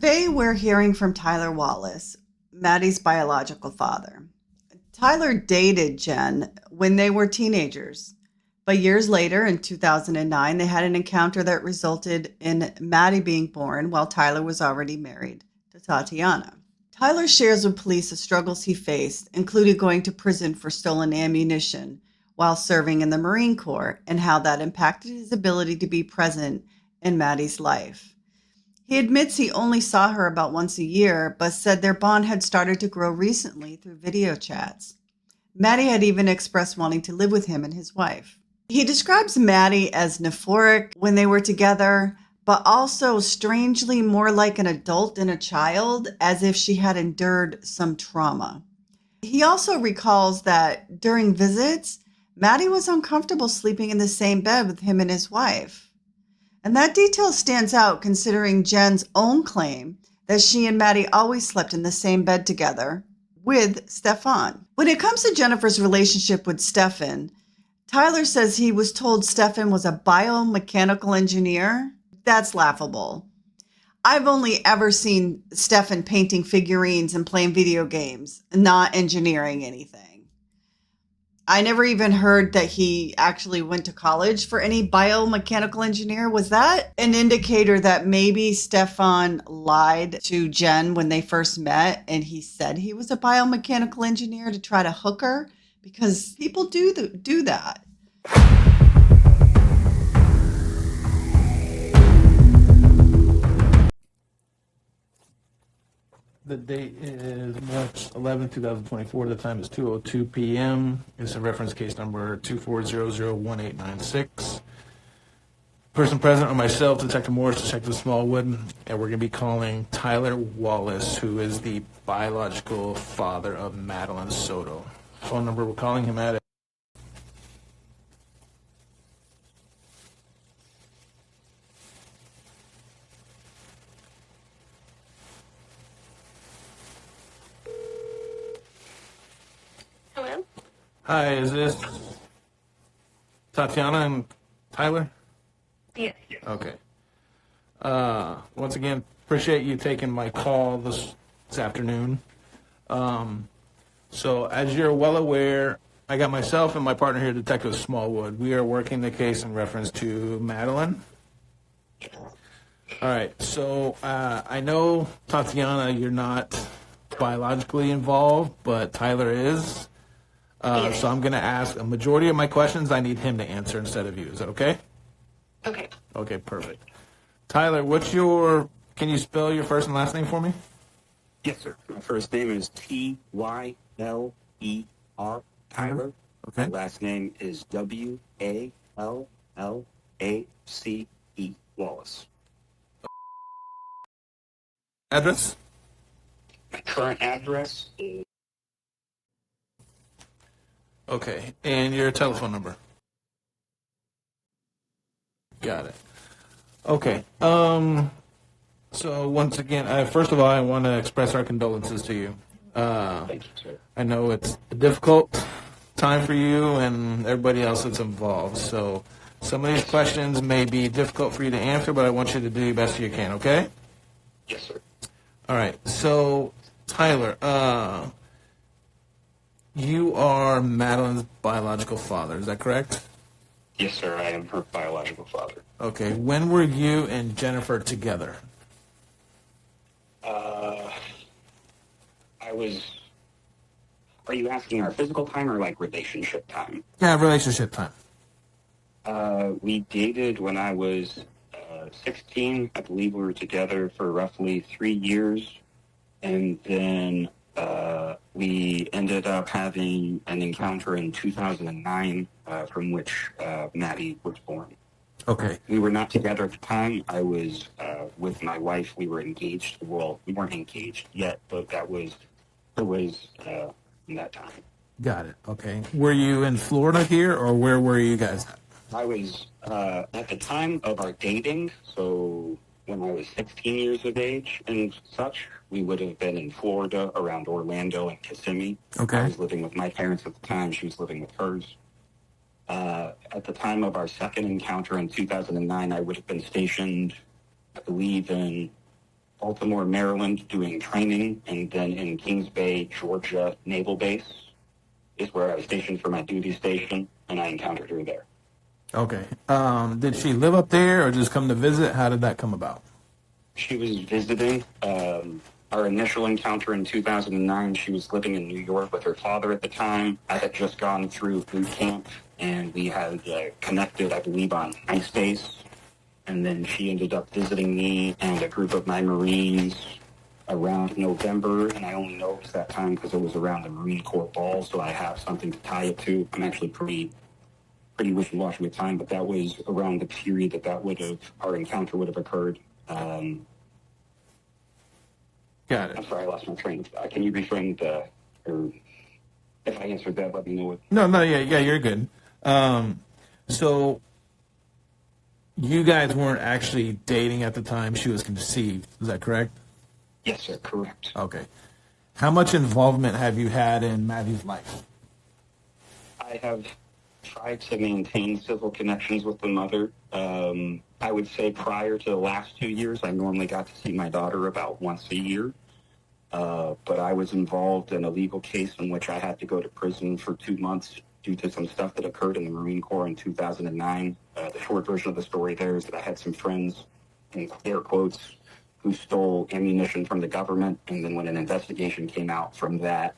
Today, we're hearing from Tyler Wallace, Maddie's biological father. Tyler dated Jen when they were teenagers, but years later, in 2009, they had an encounter that resulted in Maddie being born while Tyler was already married to Tatiana. Tyler shares with police the struggles he faced, including going to prison for stolen ammunition while serving in the Marine Corps, and how that impacted his ability to be present in Maddie's life. He admits he only saw her about once a year, but said their bond had started to grow recently through video chats. Maddie had even expressed wanting to live with him and his wife. He describes Maddie as euphoric when they were together, but also strangely more like an adult than a child, as if she had endured some trauma. He also recalls that during visits, Maddie was uncomfortable sleeping in the same bed with him and his wife. And that detail stands out considering Jen's own claim that she and Maddie always slept in the same bed together with Stefan. When it comes to Jennifer's relationship with Stefan, Tyler says he was told Stefan was a biomechanical engineer. That's laughable. I've only ever seen Stefan painting figurines and playing video games, not engineering anything. I never even heard that he actually went to college for any biomechanical engineer. Was that an indicator that maybe Stefan lied to Jen when they first met and he said he was a biomechanical engineer to try to hook her? Because people do that. The date is March 11, 2024. The time is 2:02 p.m. It's a reference case number 24001896. Person present are myself, Detective Morris, Detective Smallwood, and we're going to be calling Tyler Wallace, who is the biological father of Madeline Soto. Phone number we're calling him at. Hello? Hi, is this Tatiana and Tyler? Yes. Okay. Once again, appreciate you taking my call this afternoon. So as you're well aware, I got myself and my partner here, Detective Smallwood. We are working the case in reference to Madeline. All right. So I know, Tatiana, you're not biologically involved, but Tyler is. So I'm going to ask a majority of my questions. I need him to answer instead of you. Is that okay? Okay. Okay, perfect. Tyler, can you spell your first and last name for me? Yes, sir. My first name is Tyler, Tyler. Okay. My last name is Wallace, Wallace. Address? My current address is... Okay, and your telephone number? Got it. Okay. So once again, first of all, I want to express our condolences to you. Thank you, sir. I know it's a difficult time for you and everybody else that's involved. So some of these questions may be difficult for you to answer, but I want you to do the best you can, okay? Yes, sir. All right. So, Tyler, you are Madeline's biological father. Is that correct? Yes, sir. I am her biological father. Okay. When were you and Jennifer together? Are you asking our physical time or like relationship time? Yeah, relationship time. We dated when I was 16. I believe we were together for roughly 3 years. And then we ended up having an encounter in 2009 from which Maddie was born. Okay. We were not together at the time. I was with my wife. We were engaged. Well, we weren't engaged yet, but it was in that time. Got it. Okay. Were you in Florida here, or where were you guys at? I was at the time of our dating, so when I was 16 years of age and such, we would have been in Florida around Orlando and Kissimmee. Okay. I was living with my parents at the time. She was living with hers. At the time of our second encounter in 2009, I would have been stationed, I believe, in Baltimore, Maryland, doing training, and then in Kings Bay, Georgia Naval Base is where I was stationed for my duty station, and I encountered her there. Okay. Did she live up there or just come to visit? How did that come about? She was visiting. Our initial encounter in 2009, she was living in New York with her father at the time. I had just gone through boot camp, and we had connected, I believe, on MySpace. And then she ended up visiting me and a group of my Marines around November, and I only know it was that time because it was around the Marine Corps ball, so I have something to tie it to. I'm actually pretty wishy-washy with time, but that was around the period that our encounter would have occurred. Got it. I'm sorry, I lost my train of thought. Can you reframe or if I answered that, let me know. Yeah, you're good. So you guys weren't actually dating at the time she was conceived. Is that correct? Yes, sir, correct. Okay. How much involvement have you had in Maddie's life? I have tried to maintain civil connections with the mother. I would say prior to the last 2 years, I normally got to see my daughter about once a year. But I was involved in a legal case in which I had to go to prison for 2 months due to some stuff that occurred in the Marine Corps in 2009. The short version of the story there is that I had some friends, in air quotes, who stole ammunition from the government. And then when an investigation came out from that,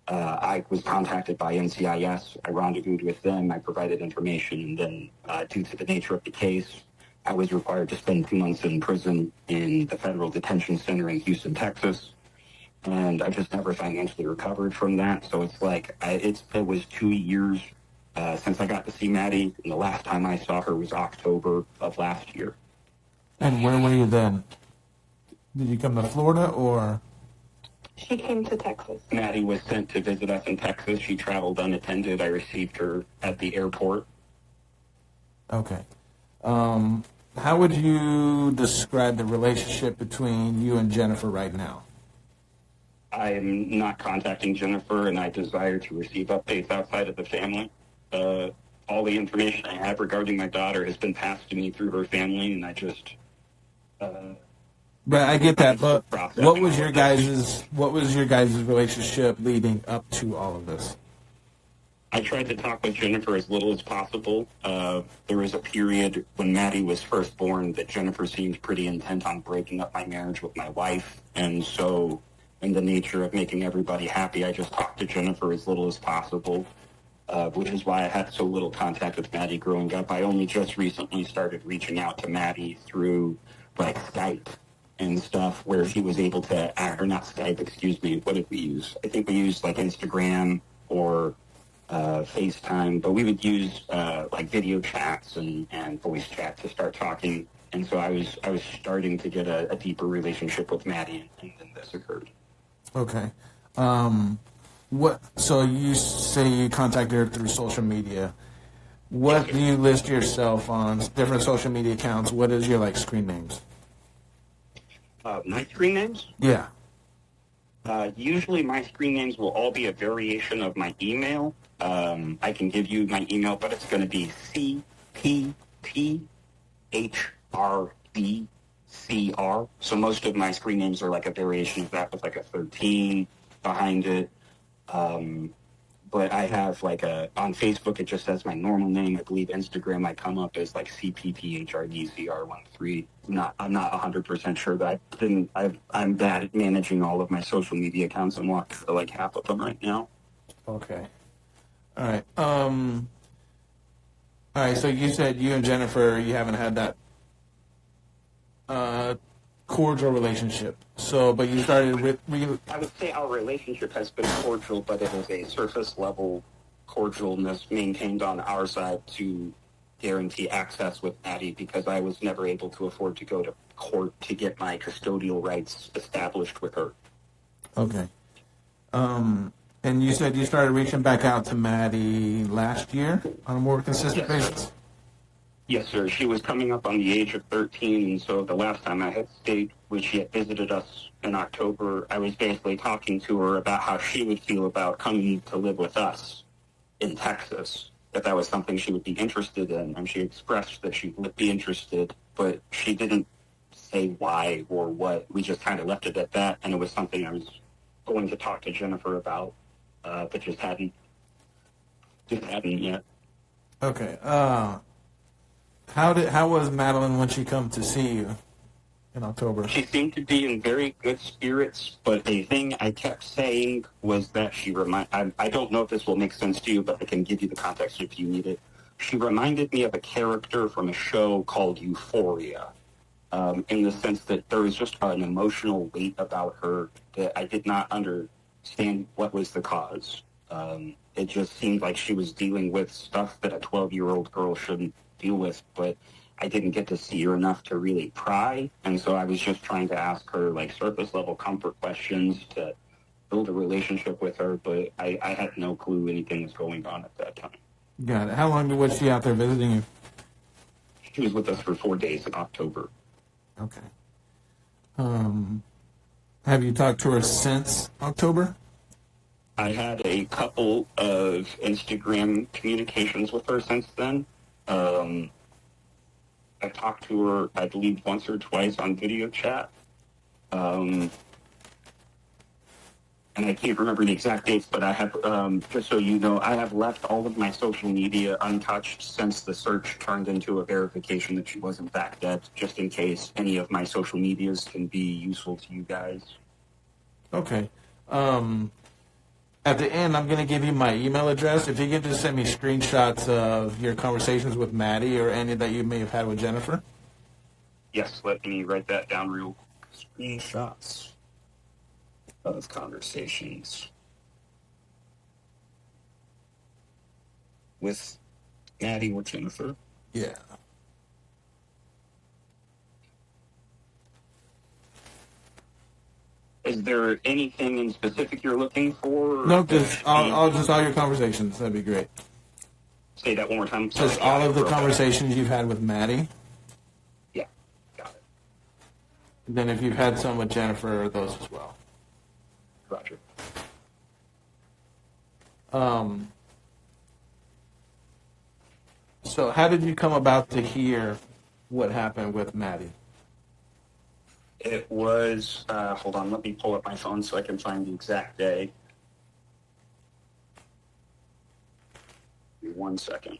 I was contacted by NCIS. I rendezvoused with them. I provided information. And then due to the nature of the case, I was required to spend 2 months in prison in the federal detention center in Houston, Texas. And I just never financially recovered from that. So it's like, it was 2 years since I got to see Maddie. And the last time I saw her was October of last year. And where were you then? Did you come to Florida or? She came to Texas. Maddie was sent to visit us in Texas. She traveled unattended. I received her at the airport. Okay. How would you describe the relationship between you and Jennifer right now? I am not contacting Jennifer, and I desire to receive updates outside of the family. All the information I have regarding my daughter has been passed to me through her family, and I just... But I get that. But what was your guys' relationship leading up to all of this? I tried to talk with Jennifer as little as possible. There was a period when Maddie was first born that Jennifer seemed pretty intent on breaking up my marriage with my wife, and so in the nature of making everybody happy, I just talked to Jennifer as little as possible, which is why I had so little contact with Maddie growing up. I only just recently started reaching out to Maddie through like Skype and stuff, where she was able to, or not Skype, excuse me, what did we use? I think we used like Instagram or FaceTime, but we would use like video chats and voice chat to start talking. And so I was starting to get a deeper relationship with Maddie, and then this occurred. Okay. So you say you contacted her through social media. What do you list yourself on different social media accounts? What is your screen names? My screen names? Yeah. Usually my screen names will all be a variation of my email. I can give you my email, but it's going to be CPTHRDCR. So most of my screen names are like a variation of that with like a 13 behind it. But I have on Facebook, it just says my normal name. I believe Instagram, I come up as like CPTHRDCR13. I'm not 100% sure that I'm bad at managing all of my social media accounts. I'm walking through like half of them right now. Okay. All right. All right. So you said you and Jennifer, you haven't had that cordial relationship. So, but you started with... I would say our relationship has been cordial, but it is a surface level cordialness maintained on our side to guarantee access with Maddie, because I was never able to afford to go to court to get my custodial rights established with her. Okay. And you said you started reaching back out to Maddie last year on a more consistent basis? Yes, sir. She was coming up on the age of 13, and so the last time I had stayed, when she had visited us in October, I was basically talking to her about how she would feel about coming to live with us in Texas, that was something she would be interested in, and she expressed that she would be interested, but she didn't say why or what. We just kind of left it at that, and it was something I was going to talk to Jennifer about, but just hadn't yet. Okay. How was Madeline when she come to see you in October? She seemed to be in very good spirits, but a thing I kept saying was that I don't know if this will make sense to you, but I can give you the context if you need it. She reminded me of a character from a show called Euphoria, in the sense that there was just an emotional weight about her that I did not understand what was the cause. It just seemed like she was dealing with stuff that a 12-year-old girl shouldn't deal with, but I didn't get to see her enough to really pry, and so I was just trying to ask her like surface level comfort questions to build a relationship with her, but I had no clue anything was going on at that time. Got it. How long was she out there visiting you? She was with us for 4 days in October. Okay. Have you talked to her since October? I had a couple of Instagram communications with her since then. I talked to her, I believe, once or twice on video chat. And I can't remember the exact dates, but I have, just so you know, I have left all of my social media untouched since the search turned into a verification that she was in fact dead, just in case any of my social medias can be useful to you guys. Okay. At the end, I'm going to give you my email address. If you can just send me screenshots of your conversations with Maddie or any that you may have had with Jennifer. Yes, let me write that down real quick. Screenshots of conversations with Maddie or Jennifer. Yeah. Is there anything in specific you're looking for? No, just all your conversations. That'd be great. Say that one more time. Just all of the conversations you've had with Maddie. Yeah, got it. And then if you've had some with Jennifer, those as well. Roger. So how did you come about to hear what happened with Maddie? It was, hold on, let me pull up my phone so I can find the exact day. Give me 1 second.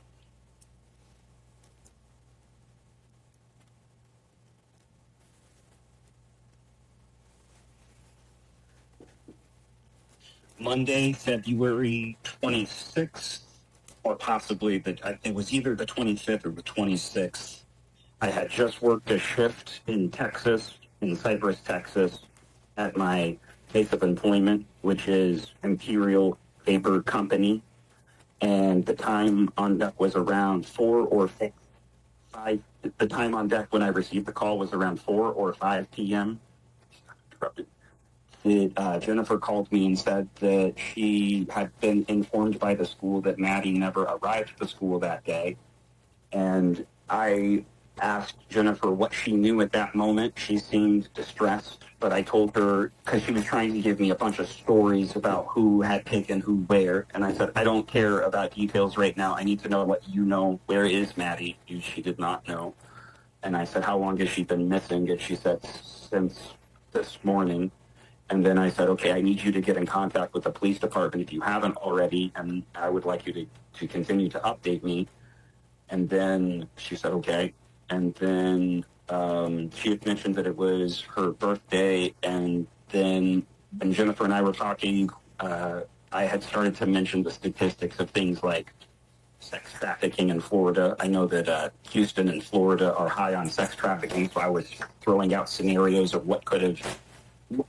Monday, February 26th, or possibly it was either the 25th or the 26th. I had just worked a shift in Texas, in Cypress, Texas, at my place of employment, which is Imperial Paper Company. And the time on deck was around 4 or 5. The time on deck when I received the call was around 4 or 5 p.m. Jennifer called me and said that she had been informed by the school that Maddie never arrived at the school that day. And I asked Jennifer what she knew at that moment. She seemed distressed, but I told her, because she was trying to give me a bunch of stories about who had taken who where, and I said, I don't care about details right now. I need to know what you know. Where is Maddie? She did not know. And I said, how long has she been missing? And she said, since this morning. And then I said, okay, I need you to get in contact with the police department if you haven't already, and I would like you to continue to update me. And then she said, okay. And then she had mentioned that it was her birthday, and then when Jennifer and I were talking, I had started to mention the statistics of things like sex trafficking in Florida. I know that Houston and Florida are high on sex trafficking, so I was throwing out scenarios of what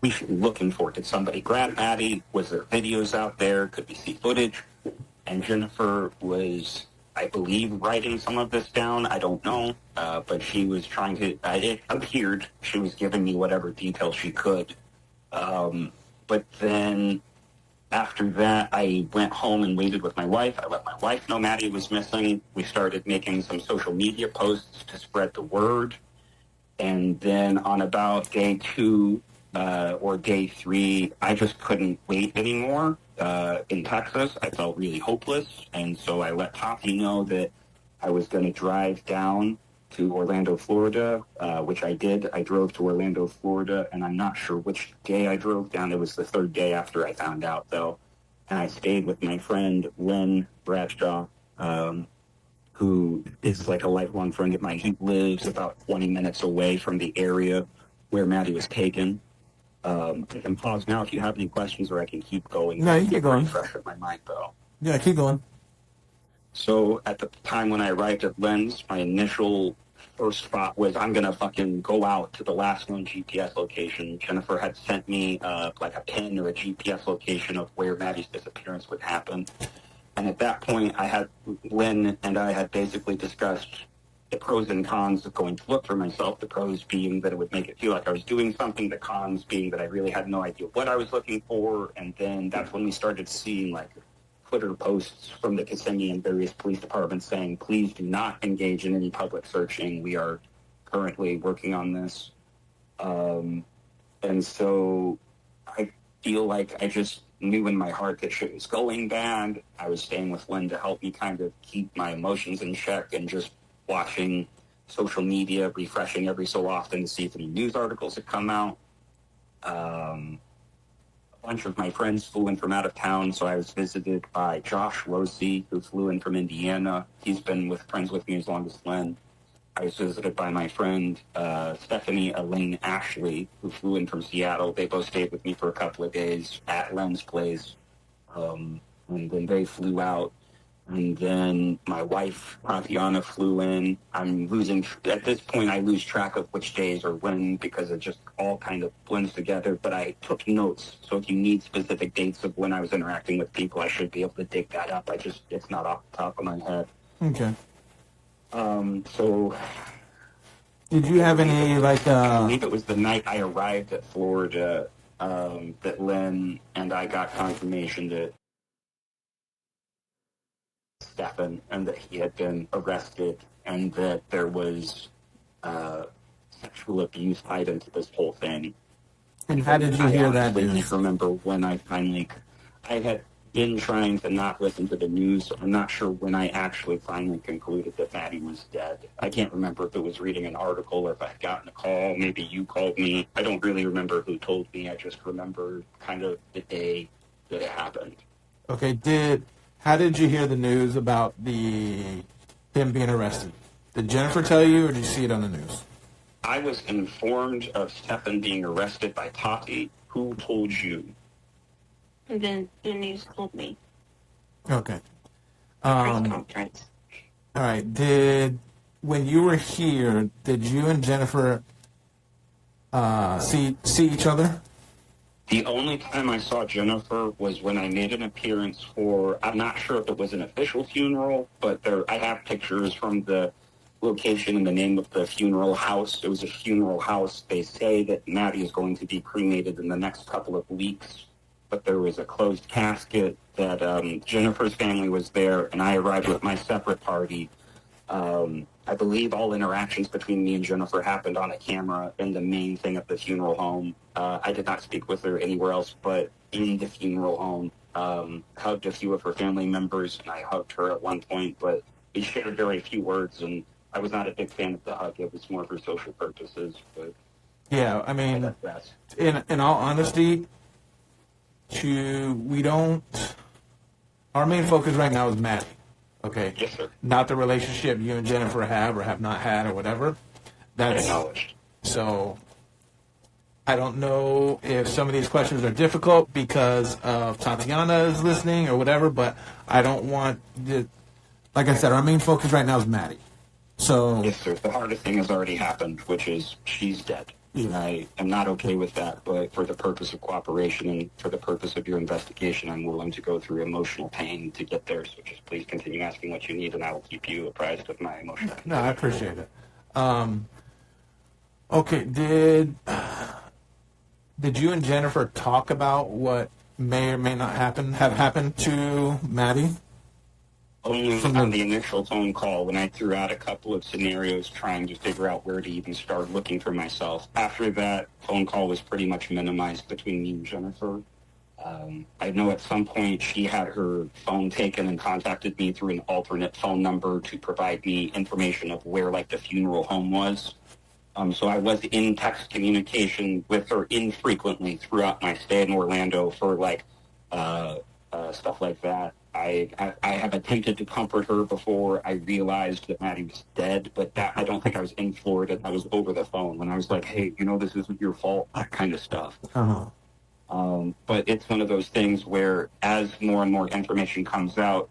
we should be looking for. Did somebody grab Maddie? Was there videos out there? Could we see footage? And Jennifer was, I believe, writing some of this down. I don't know. But she was trying to, it appeared she was giving me whatever details she could. But then after that, I went home and waited with my wife. I let my wife know Maddie was missing. We started making some social media posts to spread the word. And then on about day 2, or day 3, I just couldn't wait anymore. In Texas, I felt really hopeless, and so I let Tati know that I was going to drive down to Orlando, Florida, which I did. I drove to Orlando, Florida, and I'm not sure which day I drove down. It was the third day after I found out, though. And I stayed with my friend, Lynn Bradshaw, who is like a lifelong friend of mine. He lives about 20 minutes away from the area where Maddie was taken. I can pause now if you have any questions, or I can keep going. No, you keep going. Fresh in my mind, though. Yeah, keep going. So at the time when I arrived at Lens, my initial first thought was, I'm going to fucking go out to the last known GPS location. Jennifer had sent me like a pin or a GPS location of where Maddie's disappearance would happen. And at that point, Lynn and I had basically discussed the pros and cons of going to look for myself. The pros being that it would make it feel like I was doing something. The cons being that I really had no idea what I was looking for. And then that's when we started seeing like Twitter posts from the Kissimmee and various police departments saying, please do not engage in any public searching. We are currently working on this. And so I feel like I just knew in my heart that shit was going bad. I was staying with Lynn to help me kind of keep my emotions in check and just watching social media, refreshing every so often to see if any news articles had come out. A bunch of my friends flew in from out of town, so I was visited by Josh Losey, who flew in from Indiana. He's been friends with me as long as Lynn. I was visited by my friend Stephanie Elaine Ashley, who flew in from Seattle. They both stayed with me for a couple of days at Len's place, and then they flew out. And then my wife, Tatiana, flew in. At this point, I lose track of which days or when because it just all kind of blends together. But I took notes. So if you need specific dates of when I was interacting with people, I should be able to dig that up. It's not off the top of my head. Okay. So. Did you have any, I believe it was the night I arrived at Florida that Lynn and I got confirmation that Stefan, and that he had been arrested, and that there was sexual abuse tied into this whole thing. And how did you hear that I news? remember when I had been trying to not listen to the news. So I'm not sure when I actually finally concluded that Maddie was dead. I can't remember if it was reading an article or if I had gotten a call. Maybe you called me. I don't really remember who told me. I just remember kind of the day that it happened. Okay, how did you hear the news about him being arrested? Did Jennifer tell you, or did you see it on the news? I was informed of Stefan being arrested by Tati. Who told you? And then the news told me. Okay. Press conference. All right. When you were here, did you and Jennifer see each other? The only time I saw Jennifer was when I made an appearance for, I'm not sure if it was an official funeral, but I have pictures from the location and the name of the funeral house. It was a funeral house. They say that Maddie is going to be cremated in the next couple of weeks, but there was a closed casket that Jennifer's family was there, and I arrived with my separate party. I believe all interactions between me and Jennifer happened on a camera in the main thing at the funeral home. I did not speak with her anywhere else but in the funeral home. Hugged a few of her family members, and I hugged her at one point, but we shared very few words, and I was not a big fan of the hug. It was more for social purposes. But yeah, I mean, in all honesty, our main focus right now is Maddie. Okay. Yes, sir. Not the relationship you and Jennifer have or have not had or whatever. That's acknowledged. So I don't know if some of these questions are difficult because of Tatiana is listening or whatever, but I don't want like I said, our main focus right now is Maddie. So yes, sir. The hardest thing has already happened, which is she's dead. And I am not okay with that, but for the purpose of cooperation and for the purpose of your investigation, I'm willing to go through emotional pain to get there. So just please continue asking what you need, and I will keep you apprised of my emotional pain. No, I appreciate it. Okay, did you and Jennifer talk about what may or may not have happened to Maddie? Only on the initial phone call when I threw out a couple of scenarios trying to figure out where to even start looking for myself. After that phone call was pretty much minimized between me and Jennifer. I know at some point she had her phone taken and contacted me through an alternate phone number to provide me information of where, like, the funeral home was. So I was in text communication with her infrequently throughout my stay in Orlando for, like, stuff like that. I have attempted to comfort her before I realized that Maddie was dead, but that I don't think I was in Florida. I was over the phone when I was like, hey, this isn't your fault, that kind of stuff. Uh-huh. But it's one of those things where as more and more information comes out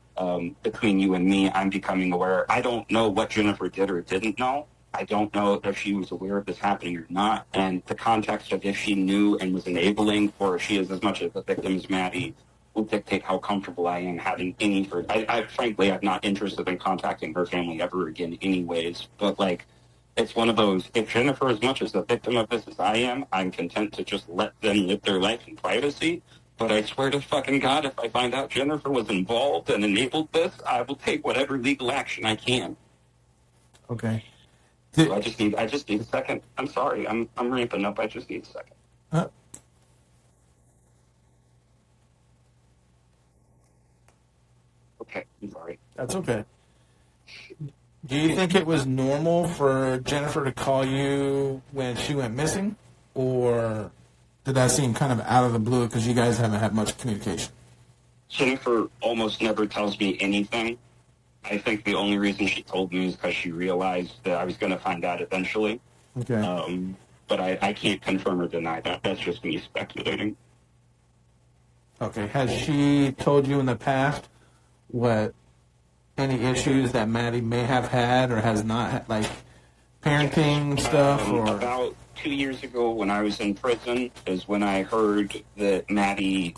between you and me, I'm becoming aware. I don't know what Jennifer did or didn't know. I don't know if she was aware of this happening or not. And the context of if she knew and was enabling, or if she is as much of a victim as Maddie, will dictate how comfortable I am having any for. I frankly, I'm not interested in contacting her family ever again anyways. But, like, it's one of those, if Jennifer, as much as the victim of this as I am, I'm content to just let them live their life in privacy. But I swear to fucking God, if I find out Jennifer was involved and enabled this, I will take whatever legal action I can. Okay. So I just need a second. I'm sorry. I'm ramping up. I just need a second. Okay, I'm sorry. That's okay. Do you think it was normal for Jennifer to call you when she went missing? Or did that seem kind of out of the blue because you guys haven't had much communication? Jennifer almost never tells me anything. I think the only reason she told me is because she realized that I was going to find out eventually. Okay. But I can't confirm or deny that. That's just me speculating. Okay. Has she told you in the past what any issues that Maddie may have had or has not had, like parenting stuff? Or about 2 years ago when I was in prison is when I heard that Maddie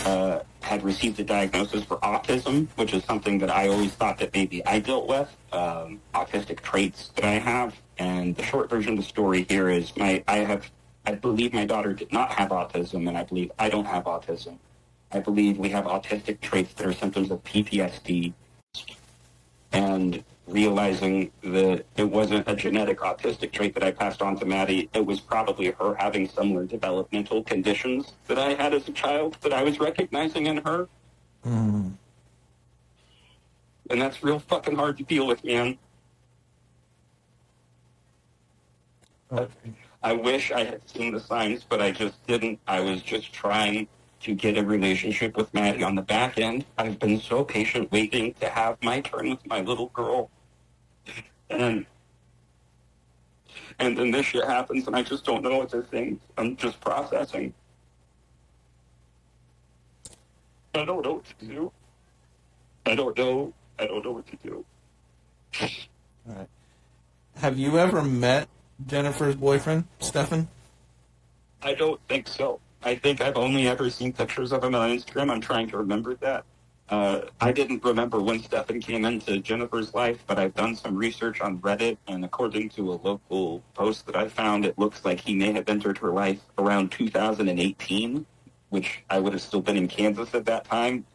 had received a diagnosis for autism, which is something that I always thought that maybe I dealt with, autistic traits that I have. And the short version of the story here is I believe my daughter did not have autism, and I believe I don't have autism. I believe we have autistic traits that are symptoms of PTSD, and realizing that it wasn't a genetic autistic trait that I passed on to Maddie, it was probably her having similar developmental conditions that I had as a child that I was recognizing in her. Mm. And that's real fucking hard to deal with, man. Okay. I wish I had seen the signs, but I just didn't. I was just trying to get a relationship with Maddie on the back end. I've been so patient waiting to have my turn with my little girl. And then this shit happens and I just don't know what to think. I'm just processing. I don't know what to do. I don't know what to do. All right. Have you ever met Jennifer's boyfriend, Stefan? I don't think so. I think I've only ever seen pictures of him on Instagram. I'm trying to remember that. I didn't remember when Stefan came into Jennifer's life, but I've done some research on Reddit, and according to a local post that I found, it looks like he may have entered her life around 2018, which I would have still been in Kansas at that time.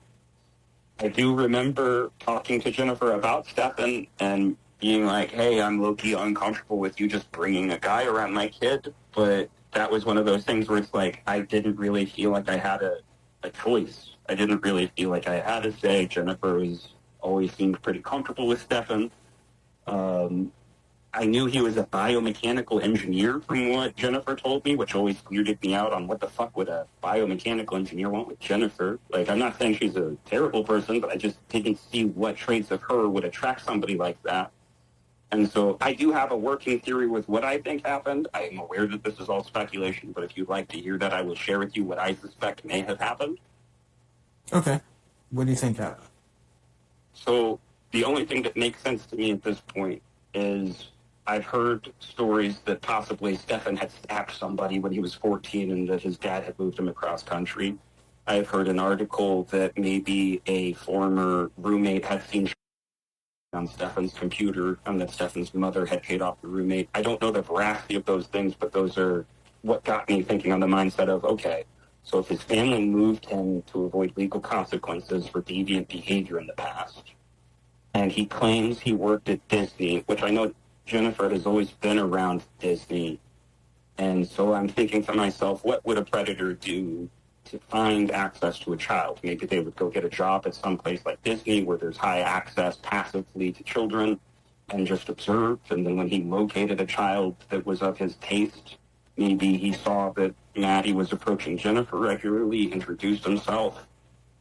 I do remember talking to Jennifer about Stefan and being like, hey, I'm low-key uncomfortable with you just bringing a guy around my kid, but that was one of those things where it's like I didn't really feel like I had a choice. I didn't really feel like I had a say. Jennifer always seemed pretty comfortable with Stefan. I knew he was a biomechanical engineer from what Jennifer told me, which always weirded me out on what the fuck would a biomechanical engineer want with Jennifer. Like, I'm not saying she's a terrible person, but I just didn't see what traits of her would attract somebody like that. And so I do have a working theory with what I think happened. I am aware that this is all speculation, but if you'd like to hear that, I will share with you what I suspect may have happened. Okay. What do you think happened? So the only thing that makes sense to me at this point is I've heard stories that possibly Stefan had stabbed somebody when he was 14 and that his dad had moved him across country. I've heard an article that maybe a former roommate had seen on Stefan's computer and that Stefan's mother had paid off the roommate. I don't know the veracity of those things, but those are what got me thinking on the mindset of, okay, so if his family moved him to avoid legal consequences for deviant behavior in the past, and he claims he worked at Disney, which I know Jennifer has always been around Disney, and so I'm thinking to myself, what would a predator do to find access to a child. Maybe they would go get a job at some place like Disney where there's high access passively to children and just observe. And then when he located a child that was of his taste, maybe he saw that Maddie was approaching Jennifer regularly, introduced himself.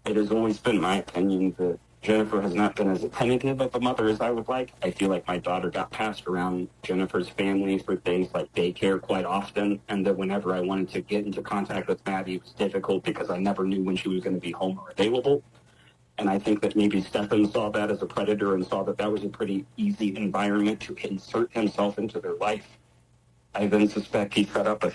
It has always been my opinion that Jennifer has not been as attentive of a mother as I would like. I feel like my daughter got passed around Jennifer's family for things like daycare quite often, and that whenever I wanted to get into contact with Maddie, it was difficult because I never knew when she was going to be home or available. And I think that maybe Stefan saw that as a predator and saw that that was a pretty easy environment to insert himself into their life. I then suspect he set up a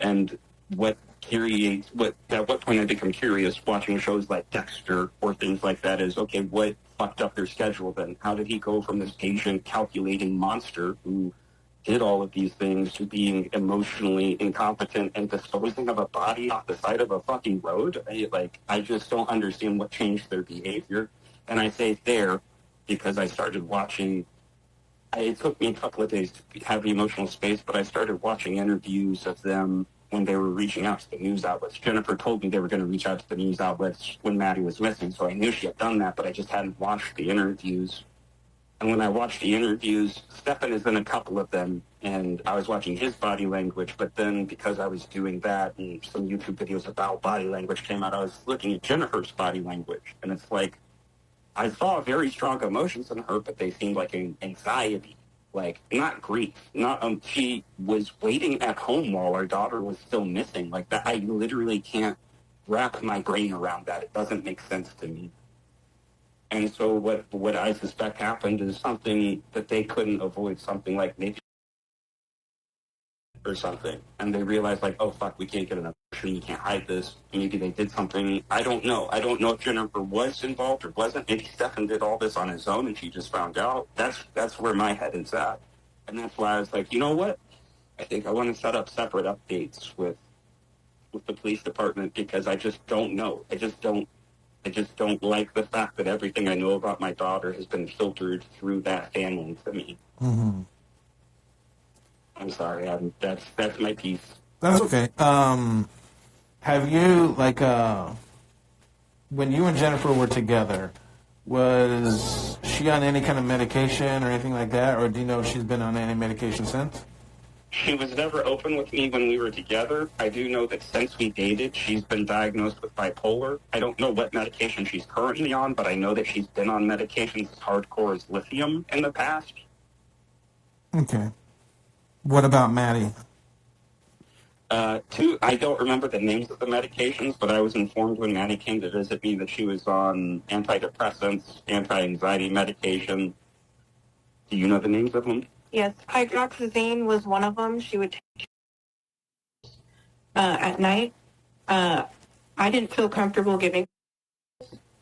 and at what point I become curious watching shows like Dexter or things like that is, okay, what fucked up their schedule then? How did he go from this patient calculating monster who did all of these things to being emotionally incompetent and disposing of a body off the side of a fucking road? I just don't understand what changed their behavior. And I say there because I started watching. It took me a couple of days to have the emotional space, but I started watching interviews of them when they were reaching out to the news outlets. Jennifer told me they were going to reach out to the news outlets when Maddie was missing, so I knew she had done that, but I just hadn't watched the interviews. And when I watched the interviews, Stefan is in a couple of them, and I was watching his body language, but then because I was doing that and some YouTube videos about body language came out, I was looking at Jennifer's body language, and it's like, I saw very strong emotions in her, but they seemed like anxiety. Like, not grief. Not she was waiting at home while our daughter was still missing. Like that, I literally can't wrap my brain around that. It doesn't make sense to me. And so what I suspect happened is something that they couldn't avoid, something like maybe or something. And they realized like, oh fuck, we can't get enough action, we can't hide this. Maybe they did something. I don't know. I don't know if Jennifer was involved or wasn't. Maybe Stefan did all this on his own and she just found out. That's where my head is at. And that's why I was like, you know what? I think I want to set up separate updates with the police department because I just don't know. I just don't like the fact that everything I know about my daughter has been filtered through that family to me. Mm-hmm. I'm sorry. That's my piece. That's okay. Have you, when you and Jennifer were together, was she on any kind of medication or anything like that? Or do you know if she's been on any medication since? She was never open with me when we were together. I do know that since we dated, she's been diagnosed with bipolar. I don't know what medication she's currently on, but I know that she's been on medications as hardcore as lithium in the past. Okay. What about Maddie? I don't remember the names of the medications, but I was informed when Maddie came to visit me that she was on antidepressants, anti-anxiety medication. Do you know the names of them? Yes, hydroxyzine was one of them. She would take at night. I didn't feel comfortable giving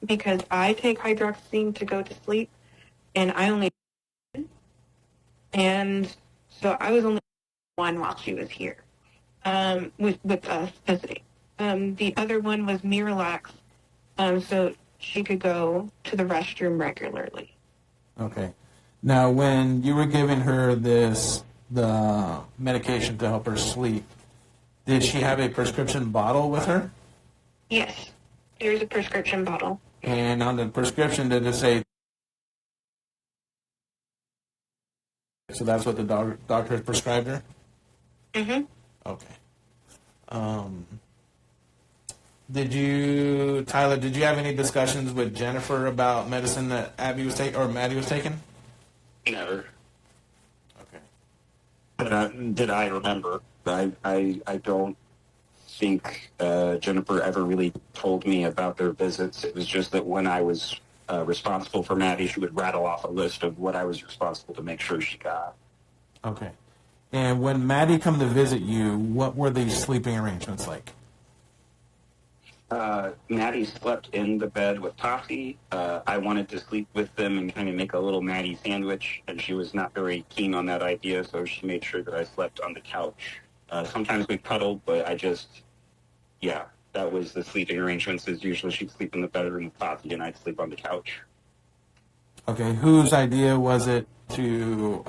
because I take hydroxyzine to go to sleep, and so I was only one while she was here with us visiting. The other one was Miralax, so she could go to the restroom regularly. Okay. Now, when you were giving her the medication to help her sleep, did she have a prescription bottle with her? Yes, there's a prescription bottle. And on the prescription, did it say? So that's what the doctor prescribed her? Mm-hmm. Okay. Did you have any discussions with Jennifer about medicine that Abby was taking or Maddie was taking? Never. Okay. Did I remember? I don't think Jennifer ever really told me about their visits. It was just that when I was responsible for Maddie, she would rattle off a list of what I was responsible to make sure she got. Okay. And when Maddie come to visit you, what were the sleeping arrangements like? Maddie slept in the bed with Tofty. I wanted to sleep with them and kind of make a little Maddie sandwich, and she was not very keen on that idea, so she made sure that I slept on the couch. Sometimes we cuddled, but that was the sleeping arrangements. Is usually she'd sleep in the bedroom with Tofty, and I'd sleep on the couch. Okay, whose idea was it to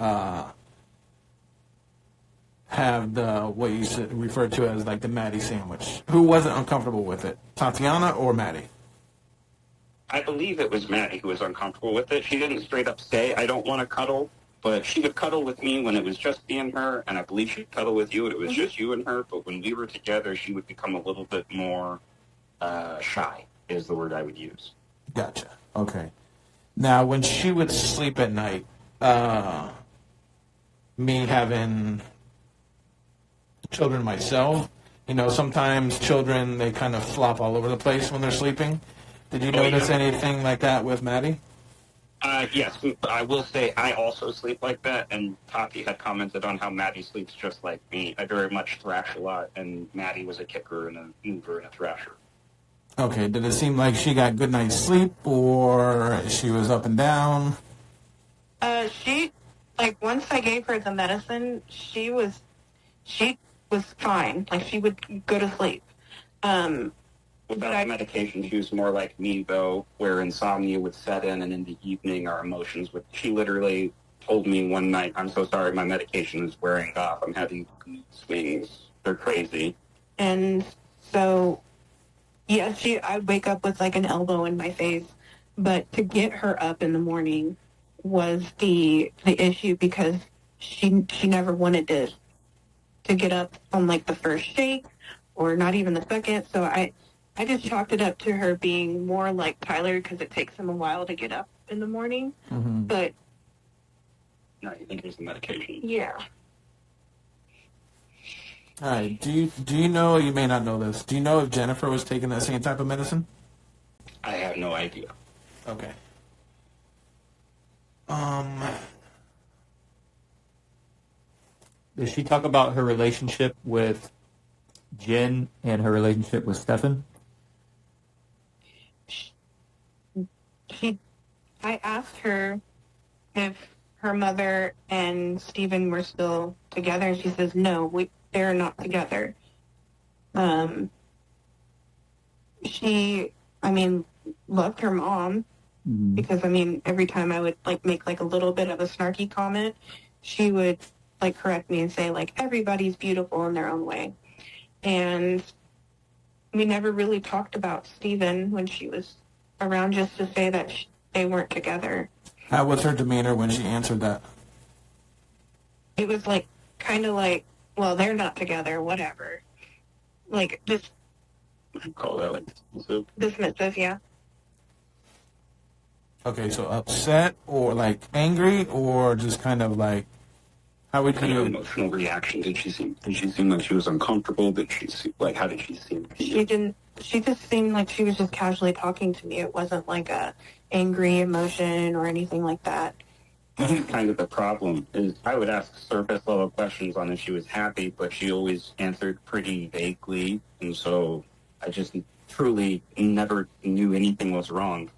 have the what you referred to as like the Maddie sandwich? Who wasn't uncomfortable with it, Tatiana or Maddie? I believe it was Maddie who was uncomfortable with it. She didn't straight up say, I don't want to cuddle, but she would cuddle with me when it was just me and her, and I believe she'd cuddle with you when it was just you and her, but when we were together, she would become a little bit more shy, is the word I would use. Gotcha. Okay. Now, when she would sleep at night, me having children myself, sometimes children, they kind of flop all over the place when they're sleeping. Did you notice anything like that with Maddie? Yes, I will say I also sleep like that, and Tati had commented on how Maddie sleeps just like me. I very much thrash a lot, and Maddie was a kicker and a mover and a thrasher. Okay, did it seem like she got good night's sleep, or she was up and down? She, once I gave her the medicine, she was fine. Like, she would go to sleep. Without medication, she was more like me, though, where insomnia would set in, and in the evening, our emotions would... She literally told me one night, I'm so sorry, my medication is wearing off. I'm having mood swings. They're crazy. And so, yeah, I'd wake up with, an elbow in my face. But to get her up in the morning was the issue, because she never wanted to get up on, the first shake, or not even the second. So I just chalked it up to her being more like Tyler, because it takes him a while to get up in the morning. Mm-hmm. But no, you think it was the medication? Yeah. All right. Do you know? You may not know this. Do you know if Jennifer was taking that same type of medicine? I have no idea. Okay. Does she talk about her relationship with Jen and her relationship with Stefan? I asked her if her mother and Stephen were still together, and she says no, they're not together. She, loved her mom, because every time I would make a little bit of a snarky comment, she would correct me and say everybody's beautiful in their own way. And we never really talked about Stephen when she was around, just to say that they weren't together. How was her demeanor when she answered that? It was well, they're not together, whatever. This. Call that dismissive. Dismissive, yeah. Okay, so upset or angry or just kind of how would Kind you... of emotional reaction? Did she seem like she was uncomfortable? Did she seem how did she seem? She just seemed like she was just casually talking to me. It wasn't a angry emotion or anything like that. Kind of the problem is I would ask surface level questions on if she was happy, but she always answered pretty vaguely, and so I just truly never knew anything was wrong.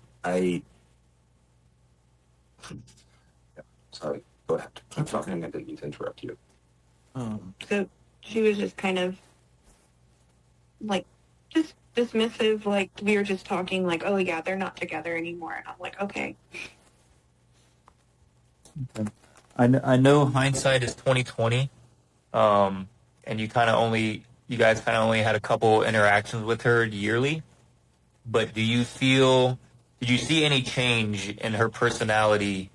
Sorry, go ahead. I'm talking. I didn't mean to interrupt you. So she was just kind of just dismissive, we were just talking, oh yeah, they're not together anymore. And I'm okay. Okay. I know hindsight is 2020, and you guys kind of only had a couple interactions with her yearly. But did you see any change in her personality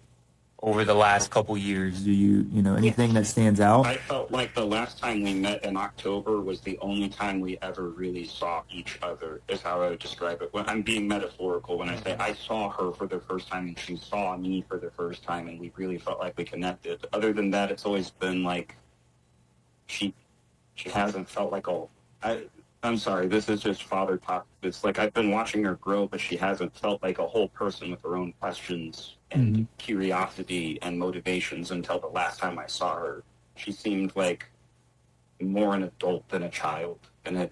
over the last couple years? Do you anything that stands out? I felt like the last time we met in October was the only time we ever really saw each other, is how I would describe it. When I'm being metaphorical when I say I saw her for the first time and she saw me for the first time, and we really felt like we connected. Other than that, it's always been she hasn't felt I'm sorry, this is just father talk. It's I've been watching her grow, but she hasn't felt like a whole person with her own questions and curiosity and motivations until the last time I saw her. She seemed like more an adult than a child. And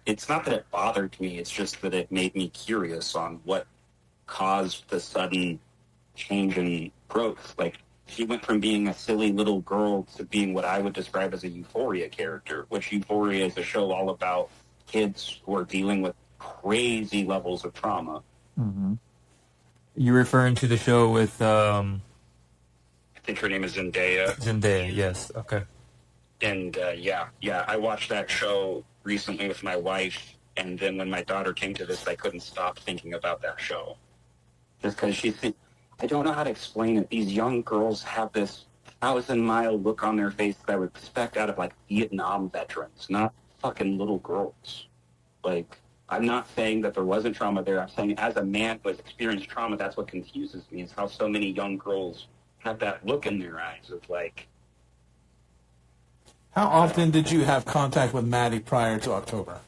it's not that it bothered me, it's just that it made me curious on what caused the sudden change in growth. She went from being a silly little girl to being what I would describe as a Euphoria character, which Euphoria is a show all about kids who are dealing with crazy levels of trauma. Mm-hmm. You're referring to the show with... I think her name is Zendaya. Zendaya, yes. Okay. And I watched that show recently with my wife, and then when my daughter came to this, I couldn't stop thinking about that show. Just because I don't know how to explain it. These young girls have this 1,000-mile look on their face that I would expect out of like Vietnam veterans, not fucking little girls. Like, I'm not saying that there wasn't trauma there. I'm saying as a man who has experienced trauma, that's what confuses me, is how so many young girls have that look in their eyes of like. How often did you have contact with Maddie prior to October?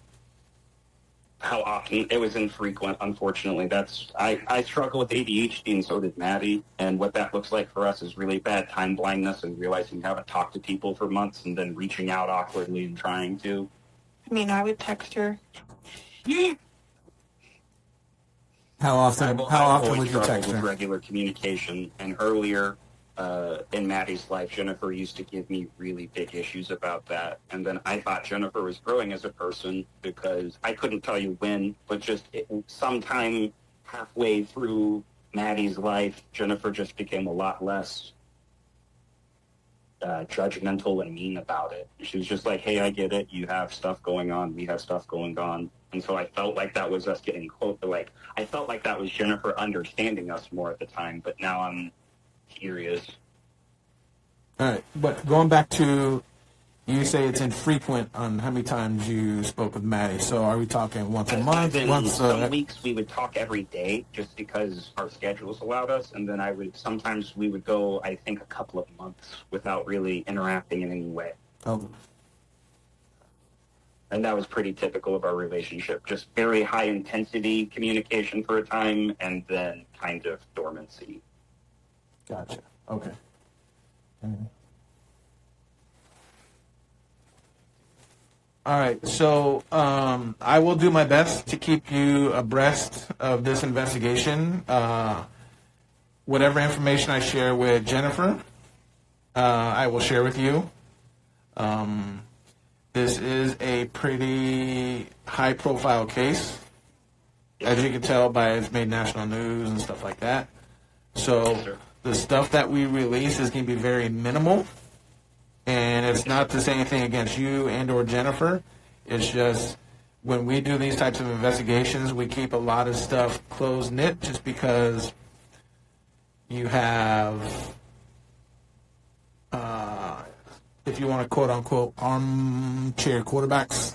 How often? It was infrequent, unfortunately. I struggle with ADHD, and so did Maddie. And what that looks like for us is really bad time blindness and realizing you haven't talked to people for months and then reaching out awkwardly and trying to. I mean, I would text her. How often would you text with her? regular communication, and earlier in Maddie's life, Jennifer used to give me really big issues about that. And then I thought Jennifer was growing as a person because I couldn't tell you when, but sometime halfway through Maddie's life, Jennifer just became a lot less judgmental and mean about it. She was just like, hey, I get it. You have stuff going on. We have stuff going on. And so I felt like that was us getting close. Like, I felt like that was Jennifer understanding us more at the time, but now I'm curious. All right, but going back to, you say it's infrequent on how many times you spoke with Maddie. So are we talking once a month? Some weeks we would talk every day just because our schedules allowed us, and then sometimes we would go, I think, a couple of months without really interacting in any way. Oh. And that was pretty typical of our relationship. Just very high intensity communication for a time, and then kind of dormancy. Gotcha. Okay. All right. So I will do my best to keep you abreast of this investigation. Whatever information I share with Jennifer, I will share with you. This is a pretty high-profile case, as you can tell by it's made national news and stuff like that. So the stuff that we release is going to be very minimal, and it's not to say anything against you and or Jennifer. It's just when we do these types of investigations, we keep a lot of stuff close-knit just because you have, if you want to quote-unquote armchair quarterbacks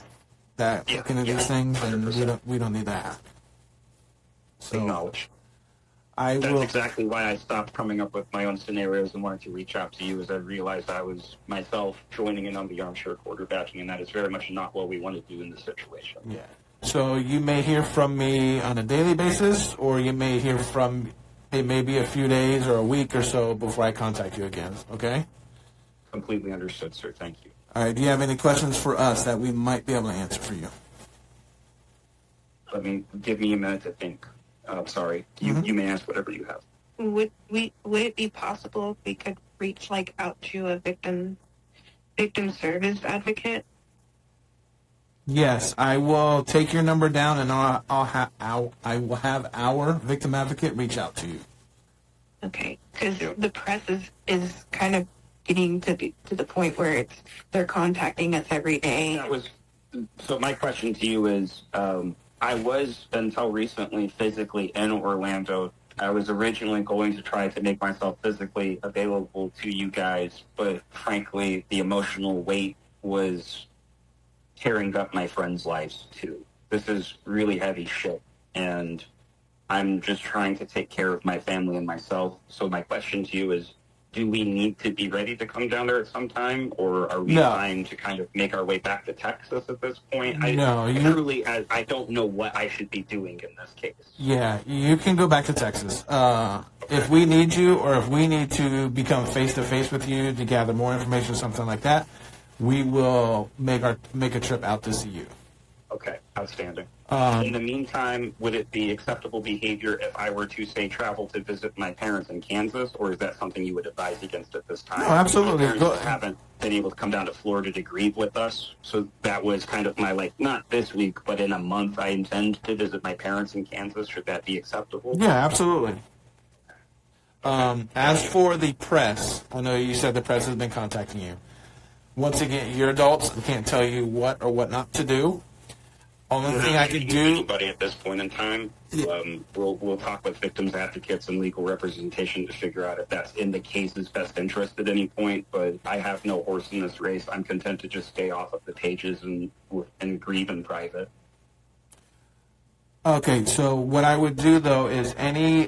that look into these things, and we don't need that. So, acknowledge. That's exactly why I stopped coming up with my own scenarios and wanted to reach out to you, as I realized I was myself joining in on the armchair quarterbacking, and that is very much not what we want to do in this situation. Yeah. So you may hear from me on a daily basis, or you may hear from it may be a few days or a week or so before I contact you again. Okay? Completely understood, sir. Thank you. All right. Do you have any questions for us that we might be able to answer for you? Give me a minute to think. Sorry. You may ask whatever you have. Would it be possible if we could reach out to a victim service advocate? Yes, I will take your number down, and I will have our victim advocate reach out to you. Okay, because the press is kind of getting to the point where they're contacting us every day. So my question to you is, I was, until recently, physically in Orlando. I was originally going to try to make myself physically available to you guys, but frankly, the emotional weight was tearing up my friends' lives, too. This is really heavy shit, and I'm just trying to take care of my family and myself. So my question to you is, do we need to be ready to come down there at some time, or are we trying to kind of make our way back to Texas at this point? I don't know what I should be doing in this case. Yeah, you can go back to Texas. If we need you, or if we need to become face-to-face with you to gather more information or something like that, we will make a trip out to see you. Okay, outstanding. In the meantime, would it be acceptable behavior if I were to, say, travel to visit my parents in Kansas, or is that something you would advise against at this time? No, absolutely. My parents haven't been able to come down to Florida to grieve with us, so that was kind of my, not this week, but in a month I intend to visit my parents in Kansas. Should that be acceptable? Yeah, absolutely. As for the press, I know you said the press has been contacting you. Once again, you're adults. I can't tell you what or what not to do. Only thing I could do. Anybody at this point in time, we'll talk with victims advocates and legal representation to figure out if that's in the case's best interest at any point. But I have no horse in this race. I'm content to just stay off of the pages and grieve in private. Okay, so what I would do though is any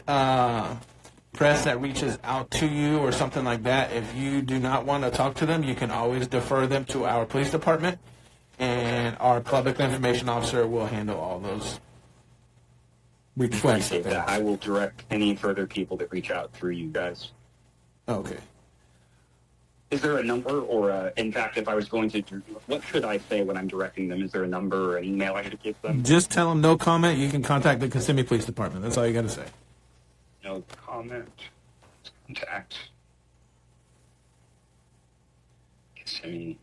press that reaches out to you or something like that, if you do not want to talk to them, you can always defer them to our police department, and our public information officer will handle all those requests. That. I will direct any further people that reach out through you guys. Okay. Is there a number or, in fact, if I was going to, what should I say when I'm directing them? Is there a number or an email I should give them? Just tell them no comment. You can contact the Kissimmee Police Department. That's all you got to say. No comment. Contact. Kissimmee.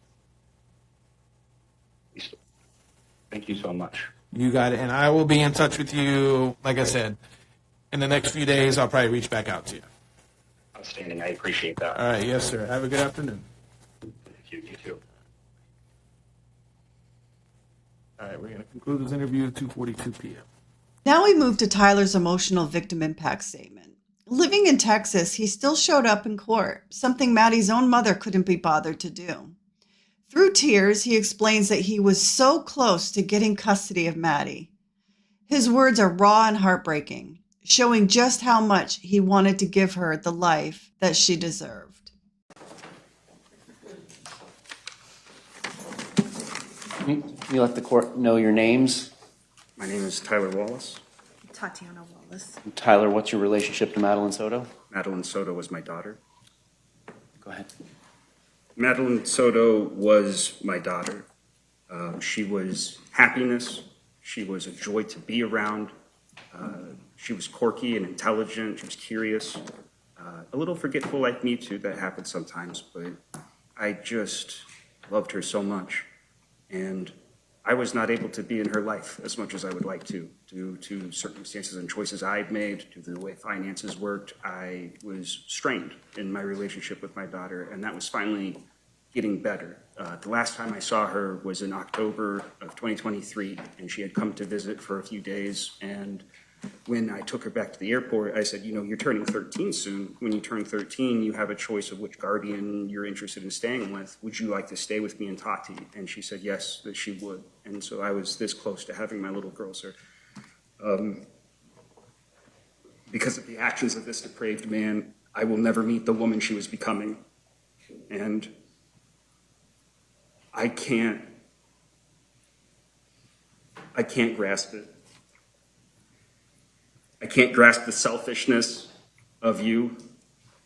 Thank you so much. You got it. And I will be in touch with you, like I said, in the next few days. I'll probably reach back out to you. Outstanding. I appreciate that. All right. Yes, sir. Have a good afternoon. Thank you. You too. All right. We're going to conclude this interview at 2:42 p.m. Now we move to Tyler's emotional victim impact statement. Living in Texas, he still showed up in court, something Maddie's own mother couldn't be bothered to do. Through tears, he explains that he was so close to getting custody of Maddie. His words are raw and heartbreaking, showing just how much he wanted to give her the life that she deserved. You let the court know your names. My name is Tyler Wallace. Tatiana Wallace. Tyler, what's your relationship to Madeline Soto? Madeline Soto was my daughter. Go ahead. Madeline Soto was my daughter. She was happiness. She was a joy to be around. She was quirky and intelligent. She was curious. A little forgetful like me too. That happens sometimes, but I just loved her so much. And I was not able to be in her life as much as I would like to, due to circumstances and choices I'd made, due to the way finances worked. I was strained in my relationship with my daughter, and that was finally getting better. The last time I saw her was in October of 2023, and she had come to visit for a few days. And when I took her back to the airport, I said, you know, you're turning 13 soon. When you turn 13, you have a choice of which guardian you're interested in staying with. Would you like to stay with me and talk to you? And she said yes, that she would. And so I was this close to having my little girl, sir. Because of the actions of this depraved man, I will never meet the woman she was becoming. And I can't grasp it. I can't grasp the selfishness of you,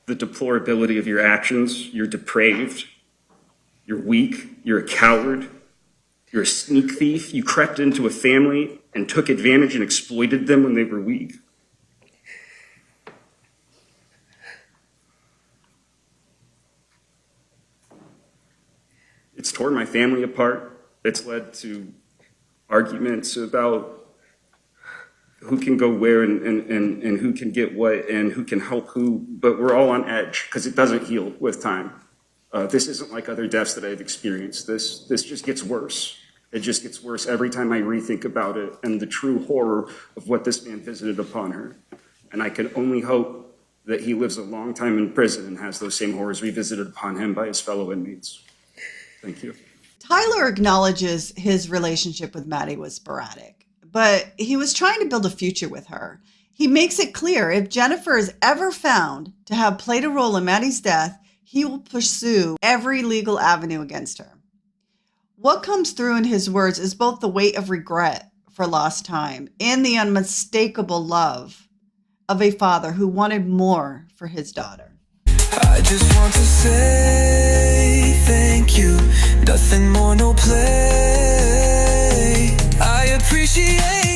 the deplorability of your actions. You're depraved. You're weak. You're a coward. You're a sneak thief. You crept into a family and took advantage and exploited them when they were weak. It's torn my family apart. It's led to arguments about who can go where and who can get what and who can help who, but we're all on edge because it doesn't heal with time. This isn't like other deaths that I've experienced. This just gets worse. It just gets worse every time I rethink about it and the true horror of what this man visited upon her. And I can only hope that he lives a long time in prison and has those same horrors revisited upon him by his fellow inmates. Thank you. Tyler acknowledges his relationship with Maddie was sporadic, but he was trying to build a future with her. He makes it clear if Jennifer is ever found to have played a role in Maddie's death, he will pursue every legal avenue against her. What comes through in his words is both the weight of regret for lost time and the unmistakable love of a father who wanted more for his daughter. I just want to say thank you. Nothing more, no play. I appreciate